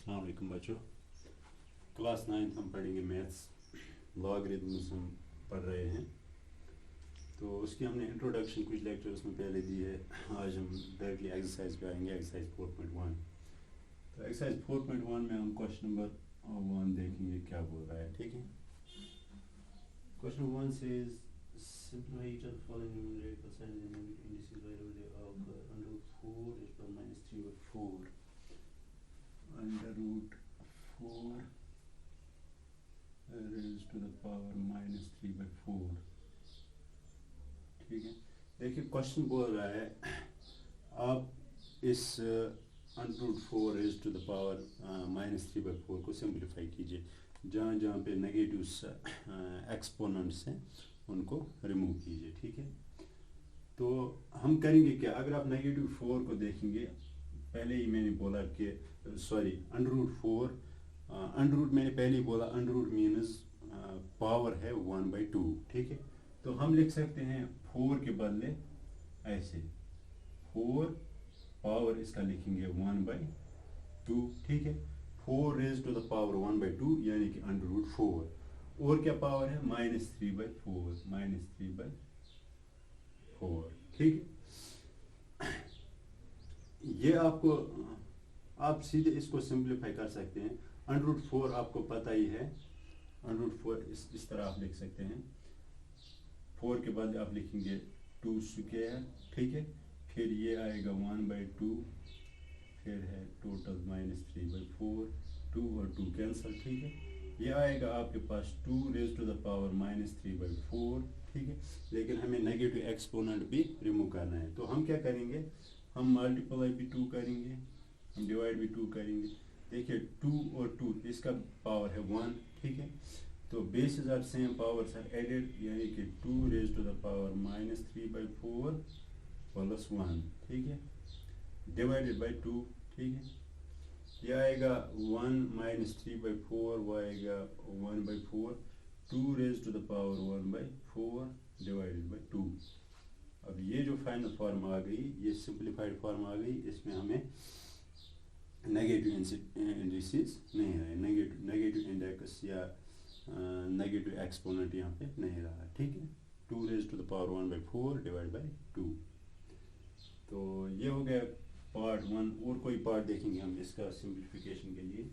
अस्सलाम वालेकुम बच्चों। क्लास 9 हम पढ़ेंगे मैथ्स, लॉगरिथम्स हम पढ़ रहे हैं। तो उसकी हमने इंट्रोडक्शन कुछ लेक्चर्स में पहले दी है। आज हम डायरेक्टली एक्सरसाइज पे आएंगे, एक्सरसाइज 4.1। तो एक्सरसाइज 4.1 में हम क्वेश्चन नंबर 1 देखेंगे क्या बोल रहा है। ठीक है, question 1 says simplify each of the following numerical signs and indices wherever they occur. Under root 4 is to minus 3/4. Under root 4 raised to the power minus 3/4। ठीक है, देखिए क्वेश्चन बोल रहा है आप इस under root 4 raise to the power minus 3/4 को simplify कीजिए। जहाँ जहाँ पे नेगेटिव एक्सपोनेंट्स हैं उनको रिमूव कीजिए। ठीक है, तो हम करेंगे क्या, अगर आप नेगेटिव 4 को देखेंगे, पहले ही मैंने बोला कि sorry under root 4, under root मैंने पहले ही बोला अंडर रूट मीन्स पावर है 1/2। ठीक है, तो हम लिख सकते हैं 4 के बदले ऐसे 4 पावर इसका लिखेंगे 1/2। ठीक है, 4 रेज टू द पावर 1/2 यानी कि अंडर रूट 4, और क्या पावर है -3/4, -3/4। ठीक है, ये आपको आप सीधे इसको सिंप्लीफाई कर सकते हैं। अंडर रूट 4 आपको पता ही है, अंडर रूट 4 इस तरह आप लिख सकते हैं। 4 के बाद आप लिखेंगे 2 स्क्वायर। ठीक है, फिर ये आएगा 1/2, फिर है टोटल -3/4, 2 और 2 कैंसल। ठीक है, ये आएगा आपके पास 2 रेज टू द पावर -3/4। ठीक है, लेकिन हमें नेगेटिव एक्सपोनेंट भी रिमूव करना है, तो हम क्या करेंगे, हम मल्टीप्लाई भी 2 करेंगे, हम डिवाइड भी 2 करेंगे। देखिए 2 और 2 इसका पावर है 1। ठीक है, तो basis are same, powers are added, यानी कि 2 raise to the power -3/4 plus 1। ठीक है, डिवाइडेड बाई 2। ठीक है, ये आएगा 1 -3/4, वो आएगा 1/4, 2 raise to the power 1/4 divided by 2। अब ये जो फाइनल फॉर्म आ गई, ये सिंप्लीफाइड फॉर्म आ गई, इसमें हमें नेगेटिव इंडिसेस नहीं है, नेगेटिव इंडेक्स या नेगेटिव एक्सपोनेंट यहाँ पे नहीं रहा। ठीक है, 2 raise to the power 1/4 divide by 2। तो ये हो गया पार्ट 1। और कोई पार्ट देखेंगे हम इसका सिंप्लीफिकेशन के लिए,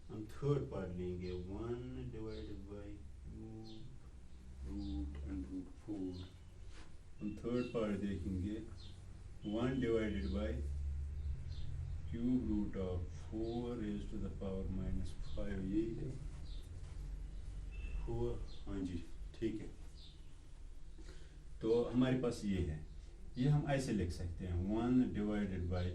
हम थर्ड पार्ट लेंगे, 1 divided by root under root 4। हम थर्ड पार्ट देखेंगे 1 divided by cube root of 4 raise to the power -5। यही है 4, हाँ जी ठीक है। तो हमारे पास ये है, ये हम ऐसे लिख सकते हैं 1 डिवाइडेड बाई,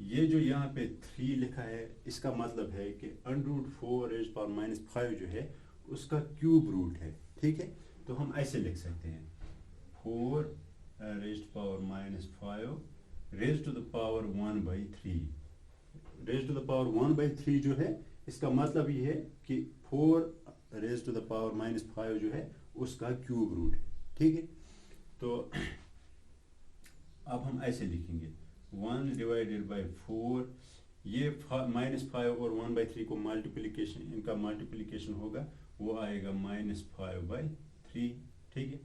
ये जो यहाँ पे 3 लिखा है इसका मतलब है कि अंडर रूट 4 रेज पावर -5 जो है उसका क्यूब रूट है। ठीक है, तो हम ऐसे लिख सकते हैं 4 raise power -5 raise to the power 1/3। Raise to the power 1/3 जो है इसका मतलब ये है कि 4 रेज टू द पावर -5 जो है उसका क्यूब रूट है। ठीक है, तो अब हम ऐसे लिखेंगे 1 डिवाइडेड बाई 4, ये -5 और 1/3 को मल्टीप्लिकेशन, इनका मल्टीप्लिकेशन होगा, वो आएगा -5/3। ठीक है,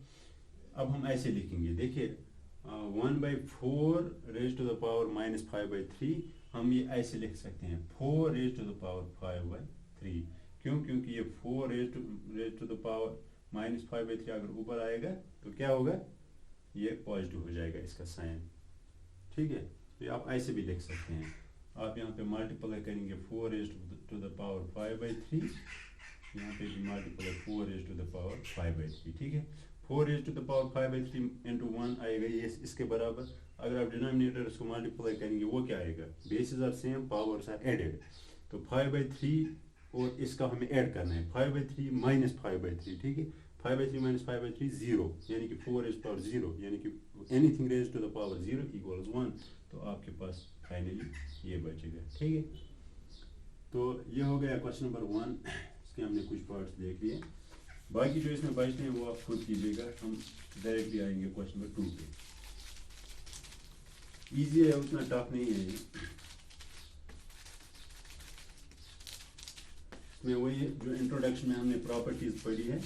अब हम ऐसे लिखेंगे, देखिए 1/4 रेज टू द पावर -5/3, हम ये ऐसे लिख सकते हैं 4 रेज टू द पावर 5/3। क्यों, क्योंकि ये 4 रेज टू द पावर -5/3 अगर ऊपर आएगा तो क्या होगा, ये पॉजिटिव हो जाएगा इसका साइन। ठीक है, तो आप ऐसे भी लिख सकते हैं, आप यहाँ पे मल्टीप्लाई करेंगे 4 रेज टू द पावर 5/3, यहाँ पे भी multiply 4 raise to the power 5/3। ठीक है, 4 raise to the power 5/3 into 1 आएगा ये इसके बराबर। अगर आप डिनोमिनेटर इसको मल्टीप्लाई करेंगे वो क्या आएगा, basis are same, powers are added, तो 5/3 और इसका हमें ऐड करना है 5/3 -5/3। ठीक है, 5/3 -5/3 0, यानी कि 4 रेज पावर 0, यानी कि anything raise to the power 0 equals 1। तो आपके पास फाइनली ये बचेगा। ठीक है, तो ये हो गया क्वेश्चन नंबर 1। इसके हमने कुछ पार्ट्स देख लिए, बाकी जो इसमें बचते हैं वो आप खुद कीजिएगा। हम डायरेक्टली आएंगे क्वेश्चन नंबर 2 पे। ईजी है, उतना टफ नहीं है ये। इसमें वही जो इंट्रोडक्शन में हमने प्रॉपर्टीज पढ़ी है,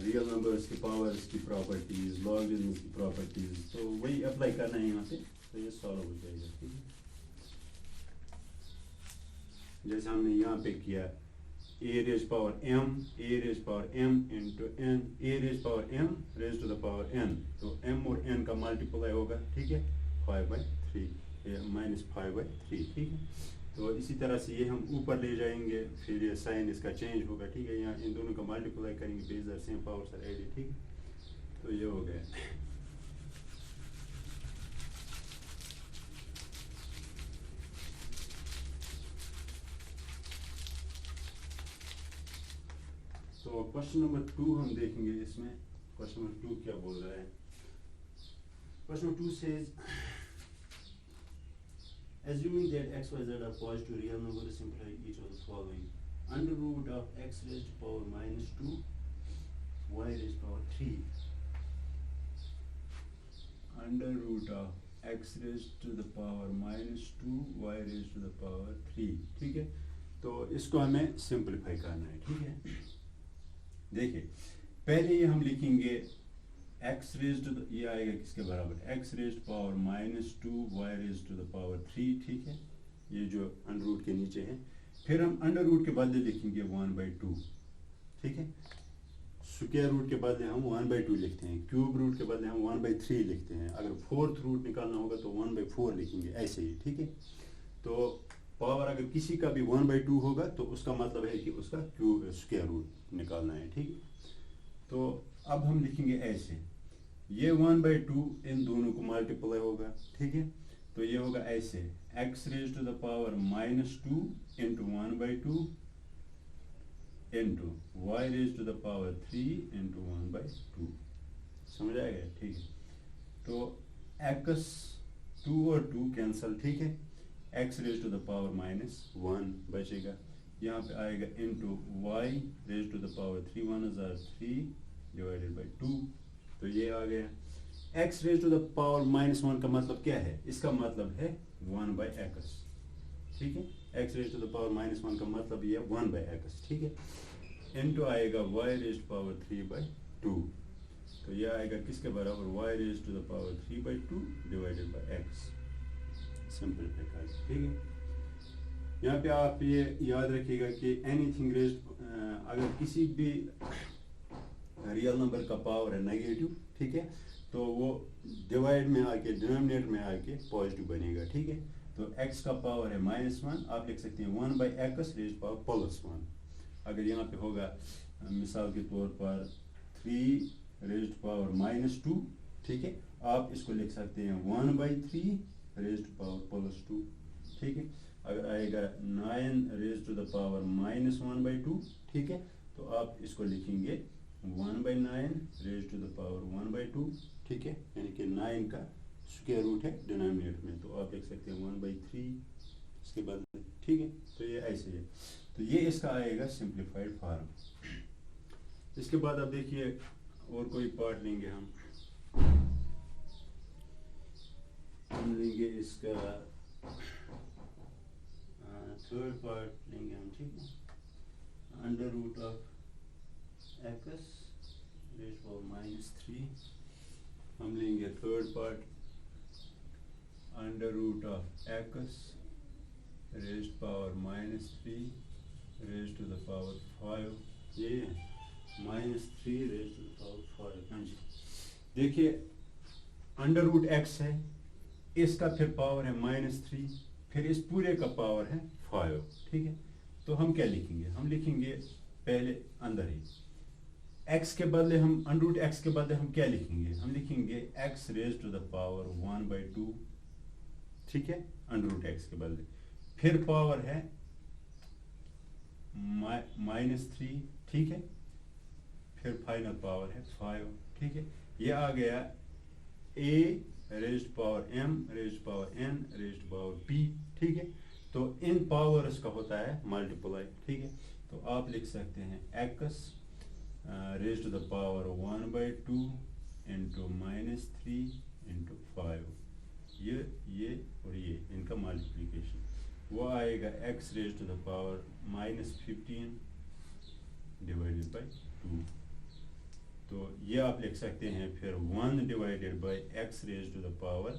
रियल नंबर्स की पावर्स की प्रॉपर्टीज, लॉगरिथम्स की प्रॉपर्टीज, तो वही अप्लाई करना है यहाँ पे, तो ये सॉल्व हो जाएगा। ठीक है, जैसे हमने यहाँ पे किया a raised power m into n, a raised power m raised to the power n, तो m और n का मल्टीप्लाई होगा। ठीक है, 5/3 -5/3। ठीक है, तो इसी तरह से ये हम ऊपर ले जाएंगे, फिर ये साइन इसका चेंज होगा। ठीक है, यहाँ इन दोनों का मल्टीप्लाई करेंगे, base are same, powers are added. ठीक है, तो ये हो गया। तो क्वेश्चन नंबर 2 हम देखेंगे। इसमें क्वेश्चन नंबर 2 क्या बोल रहा है? Question number 2 says assuming that x, y, z are positive real numbers, simplify each of the following: under root of x raised to power -2, y raised to power 3, under root of x raised to the power -2, y raised to the power 3। ठीक है, तो इसको हमें simplify करना है। ठीक है, देखिए पहले ये हम लिखेंगे x raised to the, ये आएगा किसके बराबर, x raised power -2, y raised to the power 3। ठीक है, ये जो अंडर रूट के नीचे है, फिर हम अंडर रूट के बदले लिखेंगे 1/2। ठीक है, स्क्वायर रूट के बदले हम 1/2 लिखते हैं, क्यूब रूट के बदले हम 1/3 लिखते हैं। अगर फोर्थ रूट निकालना होगा तो 1/4 लिखेंगे, ऐसे ही। ठीक है, तो पावर अगर किसी का भी 1/2 होगा तो उसका मतलब है कि उसका क्यूब स्क्वायर रूट निकालना है। ठीक है, तो अब हम लिखेंगे ऐसे, ये 1/2 इन दोनों को मल्टीप्लाई होगा। ठीक है, तो ये होगा ऐसे, x raised to the power -2 into 1/2 into y raised to the power 3 into 1/2। समझ आएगा? ठीक है, तो x 2 और 2 कैंसल। ठीक है, x raised to the power -1 बचेगा, यहाँ पे आएगा into y raised to the power 3, 1 is 3 divided by 2, तो ये आ गया। x raised to the power -1 का मतलब क्या है? इसका मतलब है 1/x। ठीक है, x raised to the power -1 का मतलब ये 1/x। ठीक है, into आएगा y raised to power 3/2, तो ये आएगा किसके बराबर, y raised to the power 3/2 divided by x। Simplify कर। ठीक है, यहाँ पे आप ये याद रखिएगा कि एनीथिंग रेज्ड, अगर किसी भी रियल नंबर का पावर है नेगेटिव, ठीक है, तो वो डिवाइड में आके, डिनोमिनेटर में आके पॉजिटिव बनेगा। ठीक है, तो x का पावर है -1, आप लिख सकते हैं 1/x रेज्ड पावर +1। अगर यहाँ पे होगा मिसाल के तौर पर 3 रेज्ड पावर -2, ठीक है, आप इसको लिख सकते हैं 1/3 रेज्ड पावर +2। ठीक है, अगर आएगा 9 रेज्ड टू द पावर -1/2, ठीक है, तो आप इसको लिखेंगे 1/9 रेज्ड टू द पावर 1/2। ठीक है, यानी कि 9 का स्क्वायर रूट है डिनोमिनेटर में, तो आप लिख सकते हैं 1/3 इसके बाद। ठीक है, तो ये ऐसे है, तो ये इसका आएगा सिंप्लीफाइड फॉर्म। इसके बाद अब देखिए और कोई पार्ट लेंगे हम लेंगे इसका थर्ड पार्ट लेंगे हम। ठीक है, under root of x raise power -3, हम लेंगे third part under root of x raise power -3 raise to the power 5, ये -3 रेज़ टू द पावर 5। हाँ जी, देखिए अंडर रूट एक्स है, इसका फिर पावर है -3, फिर इस पूरे का पावर है 5। ठीक है, तो हम क्या लिखेंगे, हम लिखेंगे पहले अंदर ही x के बदले हम अंडर रूट x के बदले हम क्या लिखेंगे, हम लिखेंगे x raise to the power 1/2। ठीक है, अंडर रूट x के बदले, फिर पावर है -3। ठीक है, फिर फाइनल पावर है 5। ठीक है, ये आ गया a raised power m raised power n raised power p। ठीक है, तो इन पावर्स का होता है मल्टीप्लाई। ठीक है, तो आप लिख सकते हैं x raised to the power 1/2 into -3 into 5, ये और ये इनका मल्टीप्लिकेशन। वो आएगा x raise to the power -15 divided by 2। तो ये आप लिख सकते हैं फिर 1 divided by x raise to the power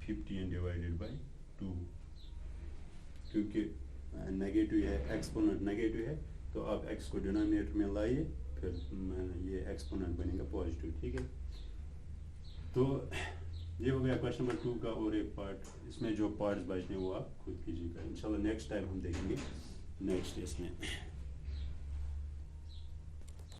15 divided by 2, क्योंकि नेगेटिव है, एक्सपोनेंट नेगेटिव है, तो आप x को डिनोमिनेटर में लाइए, फिर ये एक्सपोनेंट बनेगा पॉजिटिव। ठीक है, तो ये हो गया क्वेश्चन नंबर 2 का। और एक पार्ट, इसमें जो पार्ट्स बचने वो आप खुद कीजिएगा। इंशाल्लाह नेक्स्ट टाइम हम देखेंगे नेक्स्ट इसमें।